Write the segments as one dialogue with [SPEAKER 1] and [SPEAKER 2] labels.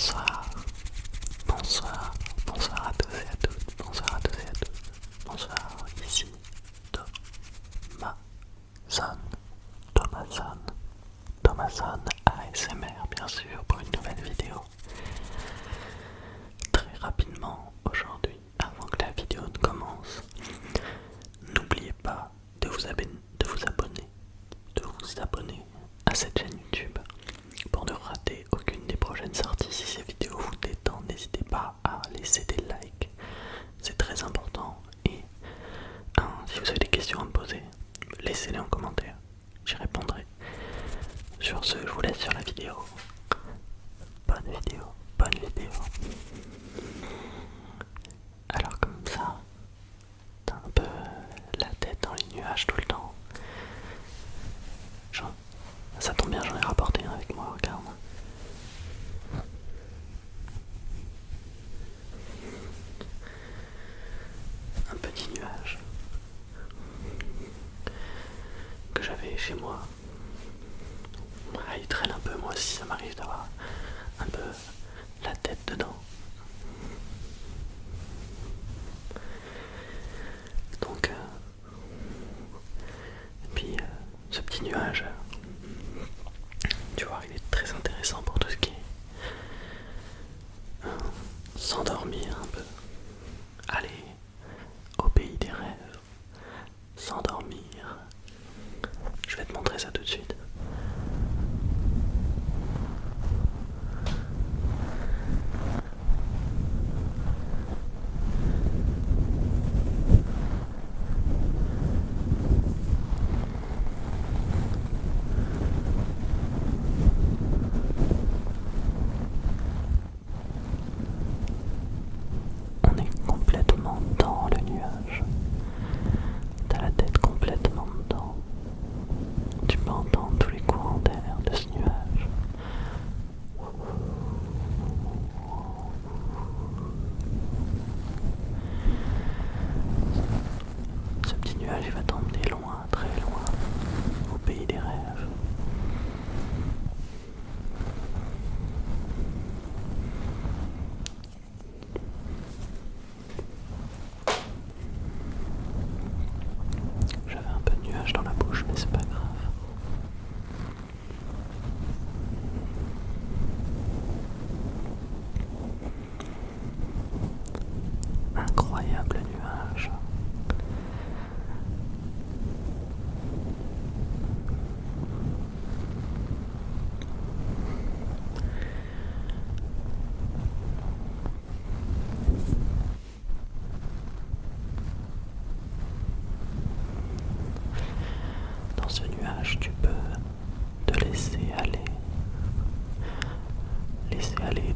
[SPEAKER 1] Bonsoir, bonsoir, bonsoir à tous et à toutes, bonsoir à tous et à toutes, bonsoir, ici Thomason ASMR bien sûr pour une nouvelle vidéo. Très rapidement aujourd'hui, avant que la vidéo ne commence, n'oubliez pas de vous abonner à cette chaîne YouTube pour ne rater aucune des prochaines sorties. Si ces vidéos vous détendent, n'hésitez pas à laisser des likes, c'est très important. Et si vous avez des questions à me poser, laissez-les en commentaire, j'y répondrai. Sur ce, je vous laisse sur la vidéo. Bonne vidéo, bonne vidéo. Alors comme ça, t'as un peu la tête dans les nuages tout le temps. Ça tombe bien, j'en ai rapporté un avec moi, regarde. Un petit nuage que j'avais chez moi. Il traîne un peu, moi aussi ça m'arrive d'avoir un peu la tête dedans. Donc, ce petit nuage, tu vois, il est très intéressant pour tout ce qui est s'endormir un peu, aller au pays des rêves, s'endormir. Je vais te montrer ça tout de suite. On est complètement dans le nuage. T'as la tête complètement dedans. Tu peux entendre tous les courants d'air de ce nuage. Ce petit nuage, il va t'emmener loin, très loin, au pays des rêves. J'avais un peu de nuage dans la bouche, mais c'est pas grave. Incroyable nuage. Dans ce nuage, tu peux te laisser aller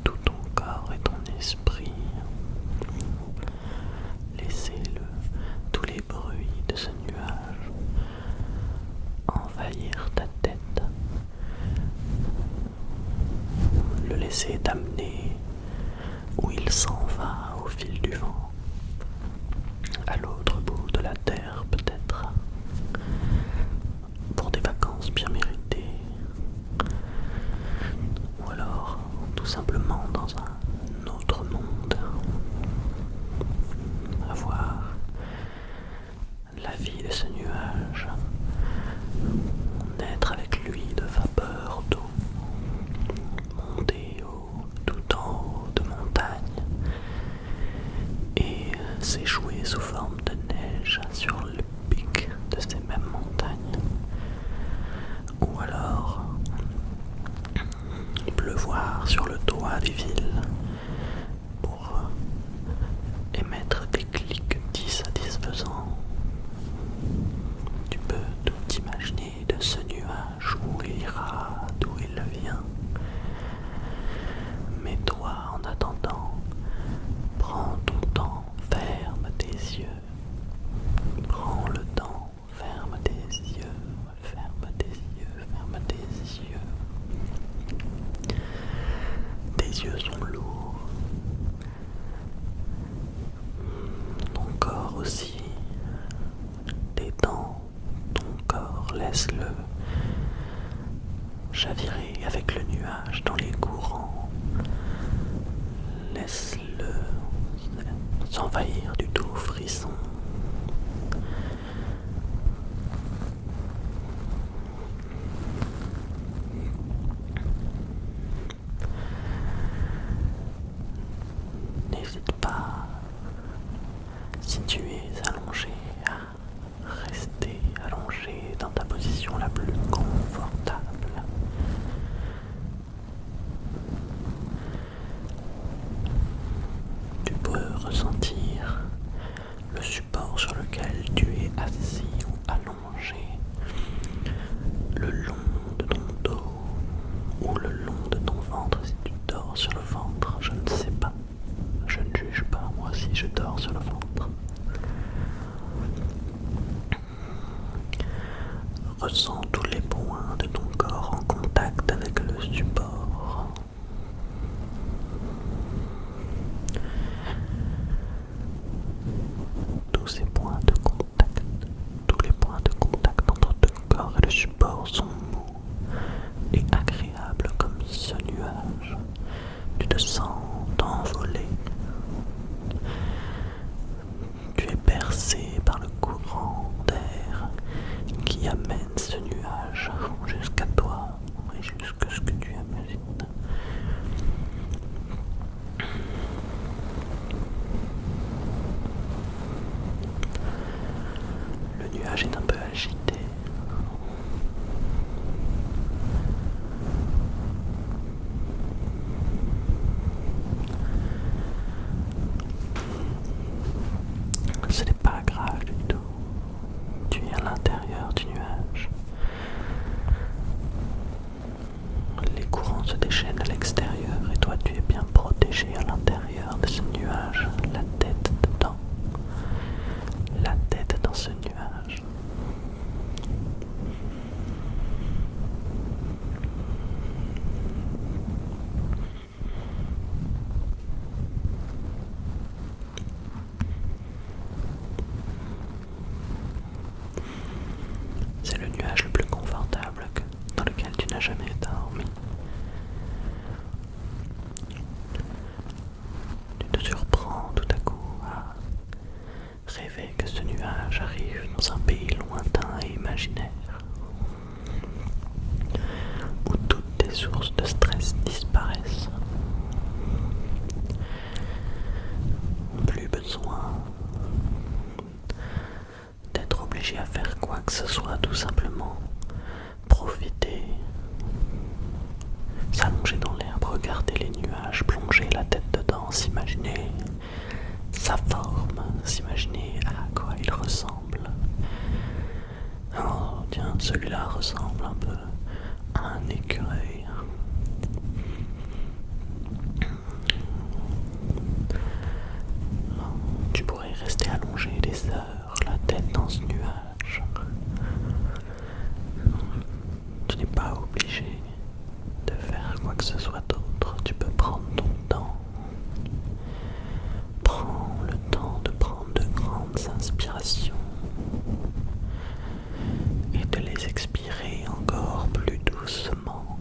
[SPEAKER 1] tout ton corps et ton esprit, laisser tous les bruits de ce nuage envahir ta tête, le laisser t'amener où il s'en va au fil du vent, à l'autre bout de la terre peut-être, pour des vacances bien méritées, ou alors tout simplement dans un autre monde, à voir la vie de ce nuage naître avec lui de vapeur d'eau, monter tout en haut de montagnes et s'échouer sous forme de neige sur le pic de ces mêmes montagnes, ou alors pleuvoir sur le toit des villes pour émettre des clics satisfaisants. Tu peux tout imaginer de ce nuage, où il ira, d'où il vient. Mais toi, en attendant, prends ton temps, ferme tes yeux. Prends le temps, ferme tes yeux, ferme tes yeux, ferme tes yeux. Tes yeux sont lourds. Ton corps aussi. Détends ton corps, laisse-le chavirer avec le nuage dans les courants. Laisse-le s'envahir du doux frisson. N'hésite pas, si tu es allongé, à rester allongé dans ta position la plus confortable. Tu peux ressentir le support sur lequel tu es assis ou allongé, le long de ton dos ou le long de ton ventre si tu dors sur le ventre, je ne sais pas. Je ne juge pas moi si je dors sur le ventre. Ressens tous les points de ton corps en contact avec le support. Tous ces points de contact, tous les points de contact entre ton corps et le support sont mous et agréables comme ce nuage. Tu te sens t'envoler. Tu es bercé par le courant d'air qui amène ce nuage jusqu'à toi et jusqu'à ce que tu imagines. Le nuage est un peu agité. Ce n'est pas grave du tout. Tu es à l'intérieur du nuage. Les courants se déchaînent à l'extérieur et toi tu es bien protégé à l'intérieur de ce nuage, la tête dedans. La tête dans ce nuage. C'est le nuage le plus confortable dans lequel tu n'as jamais dormi. Tu te surprends tout à coup à rêver que ce nuage arrive dans un pays lointain et imaginaire, où toutes tes sources de stress disparaissent. Plus besoin d'être obligé à faire quoi que ce soit, tout simplement profiter, s'allonger dans l'herbe, regarder les nuages, plonger la tête dedans, s'imaginer sa forme, s'imaginer à quoi il ressemble. Oh tiens, celui-là ressemble un peu à un écureuil. Tu pourrais rester allongé des heures, la tête dans ce nuage. Tu n'es pas obligé de faire quoi que ce soit d'autre. Tu peux prendre ton temps. Prends le temps de prendre de grandes inspirations et de les expirer encore plus doucement.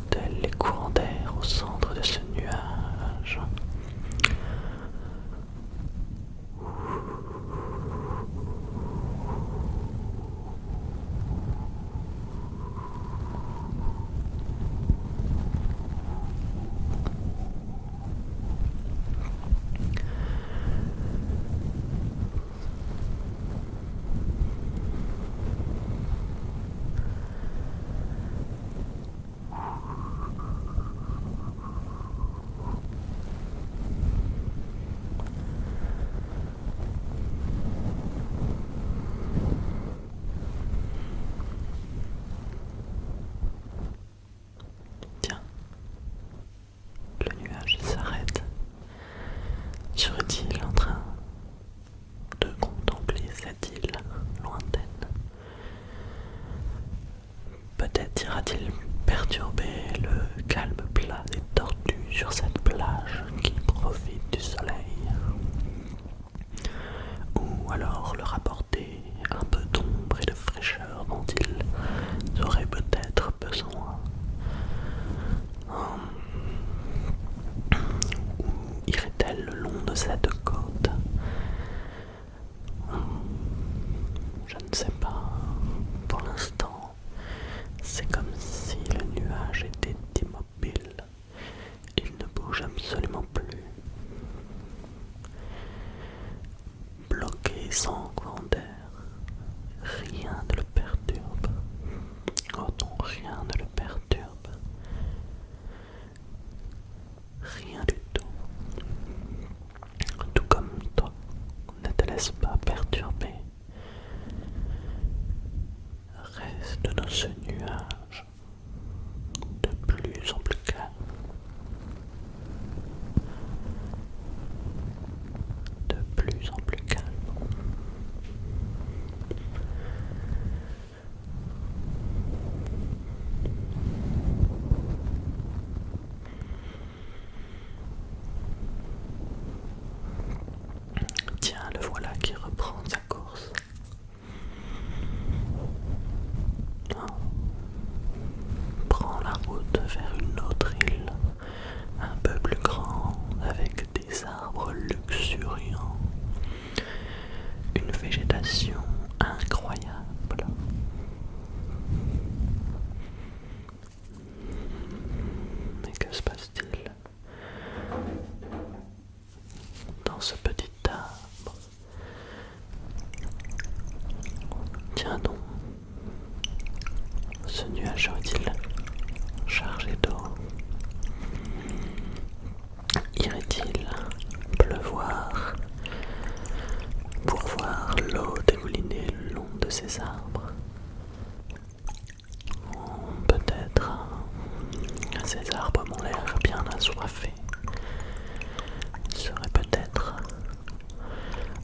[SPEAKER 1] Tels les courants d'air au centre de ce nuage. Tiens, le nuage s'arrête sur une île en train de contempler cette île lointaine. Peut-être ira-t-il perturber le calme plat des tortues sur cette plage qui profite du soleil. cette côte. Je ne sais pas, pour l'instant, c'est comme si le nuage était immobile. Il ne bouge absolument plus. Bloqué sans courant d'air, rien ne le perturbe. Oh non, rien ne le perturbe. Rien du tout. Tout comme toi, ne te laisse pas perturber. Reste dans ce nuage de plus en plus calme. De plus en plus calme. Tiens, le voilà qui reprend sa course. Prends la route vers une autre île, un peu plus grande, avec des arbres luxuriants, une végétation incroyable. Mais que se passe-t-il dans ce petit arbre? Tiens donc, ce nuage serait-il chargé d'eau? Irait-il pleuvoir pour voir l'eau dégouliner le long de ces arbres? Peut-être ces arbres m'ont l'air bien assoiffés. Il serait peut-être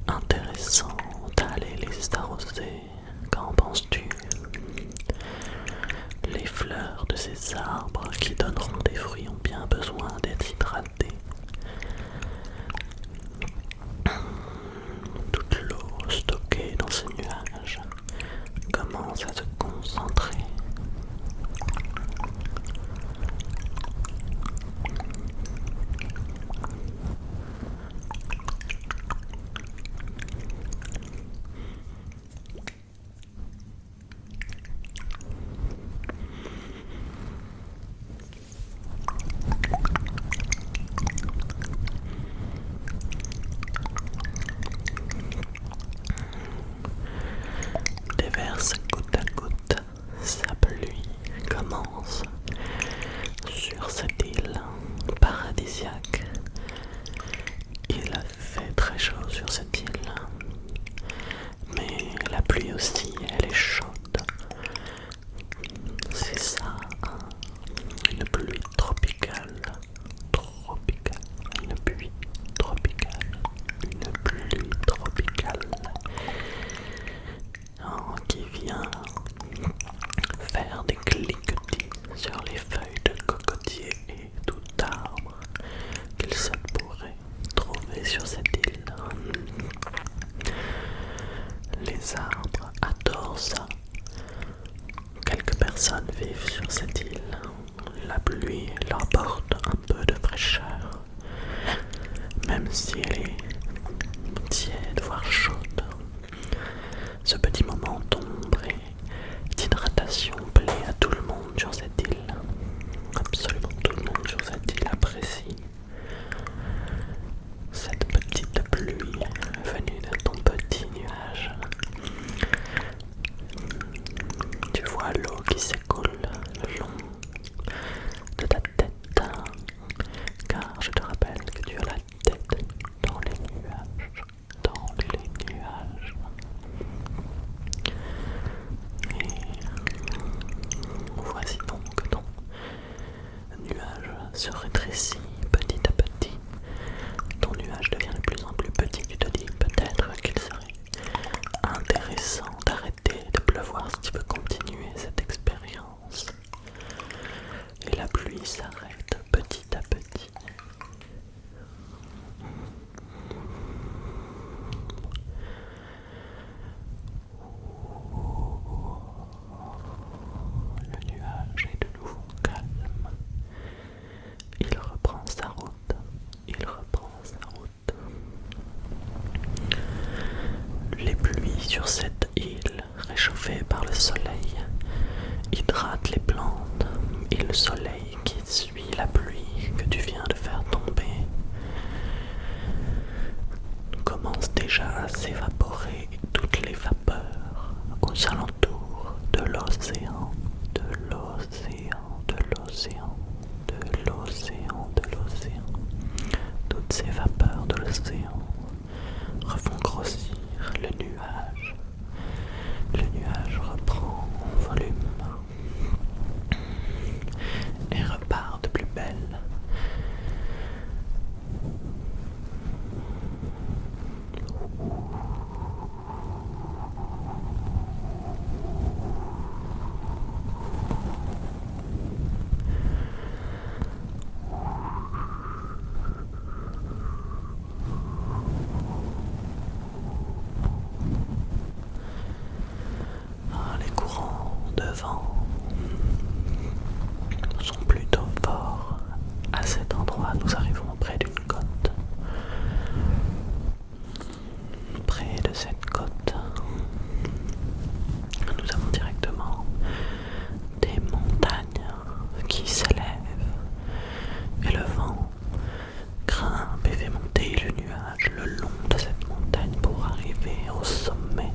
[SPEAKER 1] intéressant d'aller les arroser. Qu'en penses-tu? Les fleurs de ces arbres qui donneront des fruits ont bien besoin d'être hydratées. Toute l'eau stockée dans ce nuage commence à se concentrer. Déverse goutte à goutte, sa pluie commence sur cette île paradisiaque. Il fait très chaud sur cette île, mais la pluie aussi, elle est chaude. C'est ça, une pluie tropicale, une pluie tropicale, une pluie tropicale. Qui vient faire des cliquetis sur les feuilles de cocotier et tout arbre qu'il se pourrait trouver sur cette île. Les arbres adorent ça. Quelques personnes vivent sur cette île. La pluie leur apporte un peu de fraîcheur, même si elle est tiède, voire chaude. Ce petit moment d'ombre et d'hydratation plaît à tout le monde sur cette île. Absolument tout le monde sur cette île apprécie cette petite pluie venue de ton petit nuage. Tu vois l'eau qui s'écoule le long de ta tête, car je te rappelle que tu as la tête dans les nuages, dans les nuages. Et voici donc que ton nuage se rétrécit petit à petit. Ton nuage devient de plus en plus petit. Tu te dis peut-être qu'il serait intéressant d'arrêter de pleuvoir si tu veux continuer cette expérience. Et la pluie s'arrête petit à petit. Le nuage est de nouveau calme. Il reprend sa route. Il reprend sa route. sur cette île réchauffée par le soleil hydrate les plantes et le soleil qui suit la pluie que tu viens de faire tomber commence déjà à s'évaporer toutes les vapeurs aux alentours de l'océan, de l'océan, de l'océan, de l'océan, de l'océan. Toutes ces vapeurs de l'océan refont grossir le nuage. Le nuage reprend en volume et repart de plus belle. Les courants de vent sont plutôt forts à cet endroit. Nous arrivons près d'une côte. Près de cette côte, nous avons directement des montagnes qui s'élèvent et le vent grimpe et fait monter le nuage le long de cette montagne pour arriver au sommet.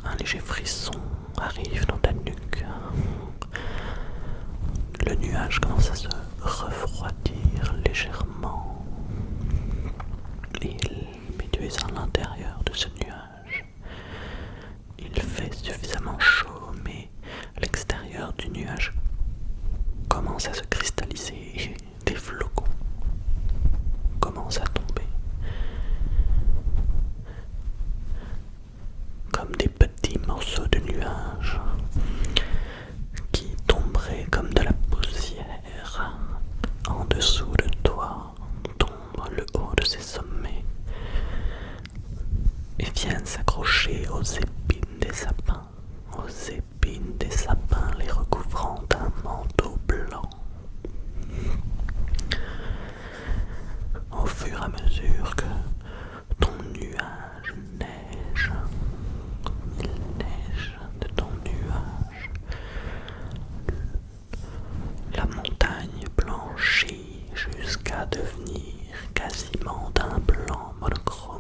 [SPEAKER 1] Un léger frisson arrive dans ta nuque. Le nuage commence à se refroidir légèrement. Mais tu es à l'intérieur de ce nuage. Il fait suffisamment chaud, mais l'extérieur du nuage commence à se cristalliser et des flocons commencent à tomber. Comme des petits morceaux de nuages qui tomberaient comme de la poussière en dessous de toi, tombe le haut de ces sommets et viennent s'accrocher aux épines des sapins, les recouvrant d'un manteau blanc. Au fur et à mesure que ton nuage neige, il neige de ton nuage, la montagne blanchit jusqu'à devenir quasiment d'un blanc monochrome.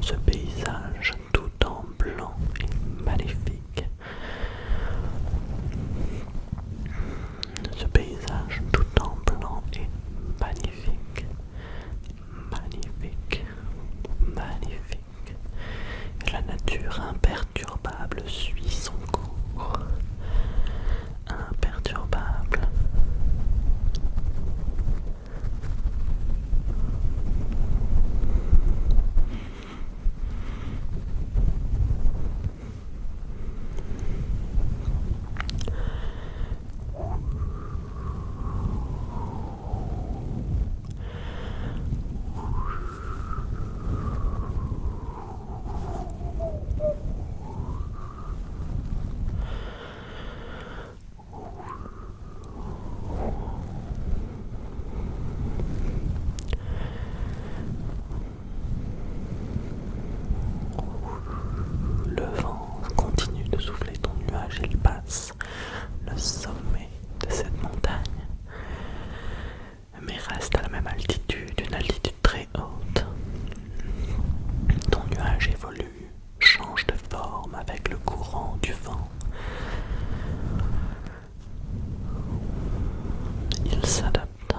[SPEAKER 1] Ce paysage tout en blanc est magnifique. Ce paysage tout en blanc est magnifique. Magnifique. Magnifique. Et la nature imperturbable suit son cours. Imperturbable. Il passe le sommet de cette montagne, mais reste à la même altitude, une altitude très haute. Ton nuage évolue, change de forme avec le courant du vent. Il s'adapte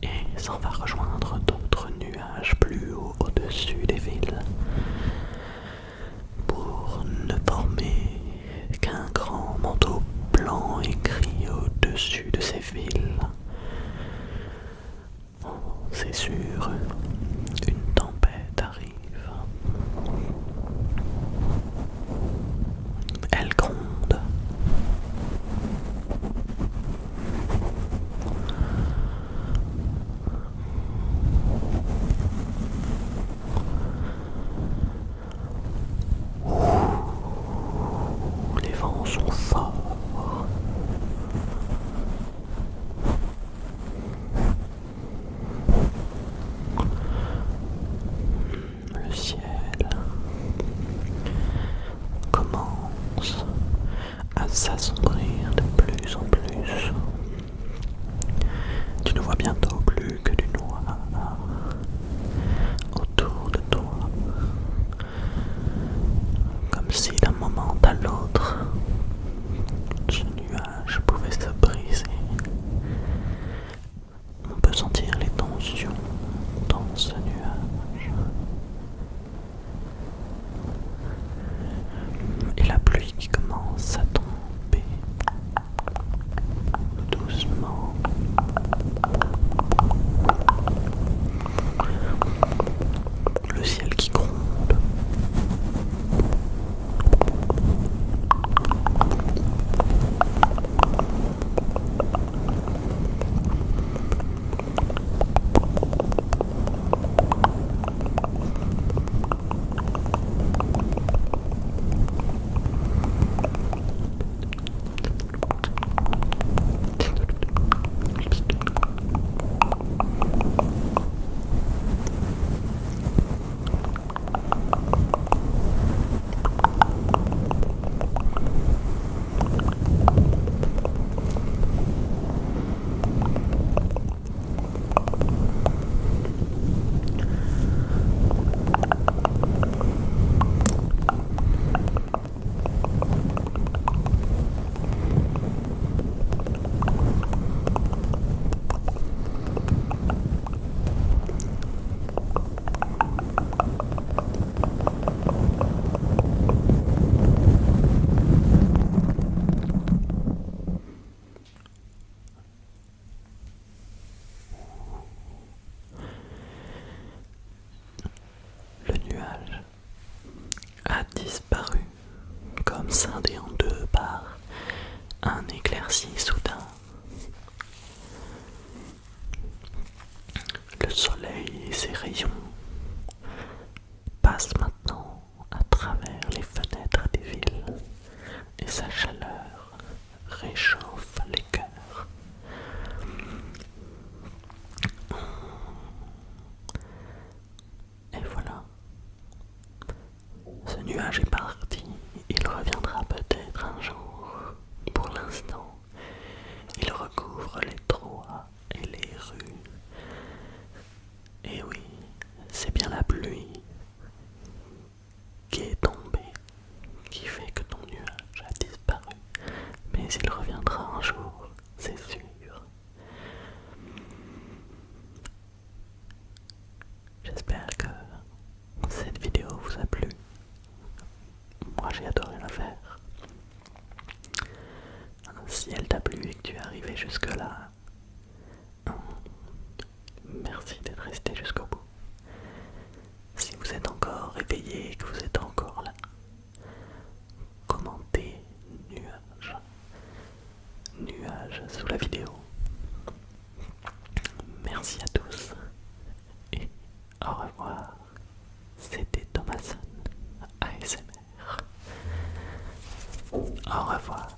[SPEAKER 1] et s'en va rejoindre d'autres nuages plus haut au-dessus des villes pour ne former qu'un grand manteau blanc et gris au-dessus de ces villes. C'est sûr, une tempête arrive. Elle gronde. Les vents sont forts. s'assombrir de plus en plus. Tu ne vois bientôt plus que du noir autour de toi, comme si d'un moment à l'autre, ce nuage pouvait se briser. On peut sentir les tensions dans ce nuage. Et la pluie qui commence à tomber doucement. Le ciel qui gronde. Le nuage a disparu, comme scindé en deux par un éclairci soudain. Le soleil et ses rayons passent maintenant à travers les fenêtres des villes et sa chaleur réchauffe les cœurs. Et voilà, ce nuage est parti, il reviendra peut-être un jour. Pour l'instant, il recouvre les toits et les rues. Et oui, c'est bien la pluie qui est tombée qui fait que ton nuage a disparu. Mais il reviendra un jour, c'est sûr. J'espère que cette vidéo vous a plu. Moi j'ai adoré la faire. Si elle t'a plu et que tu es arrivé jusque là, merci d'être resté jusqu'au bout. Si vous êtes encore éveillé et que vous êtes encore là, commentez nuage, nuage sous la vidéo. Merci à tous et au revoir. C'était Thomason ASMR. Au revoir.